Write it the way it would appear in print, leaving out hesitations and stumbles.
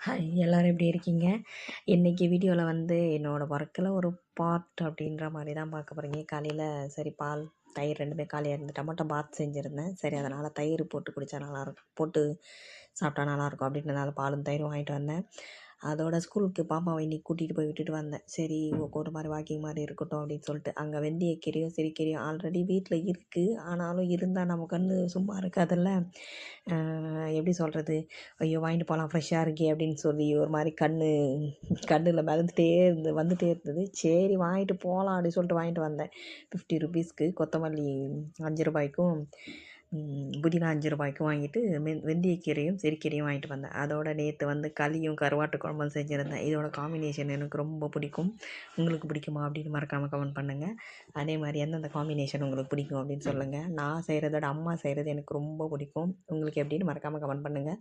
Hi எல்லோரும் எப்படி இருக்கீங்க? இன்றைக்கி வீடியோவில் என்னோடய ஒர்க்கில் ஒரு பார்ட் அப்படின்ற மாதிரி தான் பார்க்க போகிறீங்க. காலையில் சரி பால் தயிர் ரெண்டுமே காலியாக இருந்து டொமேட்டோ பாத் செஞ்சுருந்தேன். சரி அதனால் தயிர் போட்டு குடித்தா நல்லாயிருக்கும், போட்டு சாப்பிட்டா நல்லாயிருக்கும் அப்படின்றதுனால பாலும் தயிரும் வாங்கிட்டு வந்தேன். அதோட ஸ்கூலுக்கு பாப்பாவை இன்றைக்கி கூட்டிகிட்டு போய் விட்டுட்டு வந்தேன். சரி ஒரு மாதிரி வாக்கிங் மாதிரி இருக்கட்டும் அப்படின்னு சொல்லிட்டு. அங்கே வெந்தயக்கீரையும் சிறுகீரையும் ஆல்ரெடி வீட்டில் இருக்குது. ஆனாலும் இருந்தால் நம்ம கண் சும்மா இருக்காதுல்ல. எப்படி சொல்கிறது, ஐயோ வாங்கிட்டு போகலாம் ஃப்ரெஷ்ஷாக இருக்கே அப்படின்னு சொல்லி ஒரு மாதிரி கண்ணில் வந்துகிட்டே இருந்தது. சரி வாங்கிட்டு போகலாம் அப்படின்னு சொல்லிட்டு வாங்கிட்டு வந்தேன். 50 ருபீஸ்க்கு கொத்தமல்லி 5 ரூபாய்க்கும் புதினா 5 ரூபாய்க்கும் வாங்கிட்டு வெந்தயக்கீரையும் சிறுகீரையும் வாங்கிட்டு வந்தேன். அதோட நேற்று களியும் கருவாட்டு குழம்பும் செஞ்சுருந்தேன். இதோட காம்பினேஷன் எனக்கு ரொம்ப பிடிக்கும். உங்களுக்கு பிடிக்குமா அப்படின்னு மறக்காமல் கமெண்ட் பண்ணுங்கள். அதே மாதிரி எந்தெந்த காம்பினேஷன் உங்களுக்கு பிடிக்கும் அப்படின்னு சொல்லுங்கள். நான் செய்கிறதோட அம்மா செய்கிறது எனக்கு ரொம்ப பிடிக்கும். உங்களுக்கு எப்படின்னு மறக்காமல் கமெண்ட் பண்ணுங்கள்.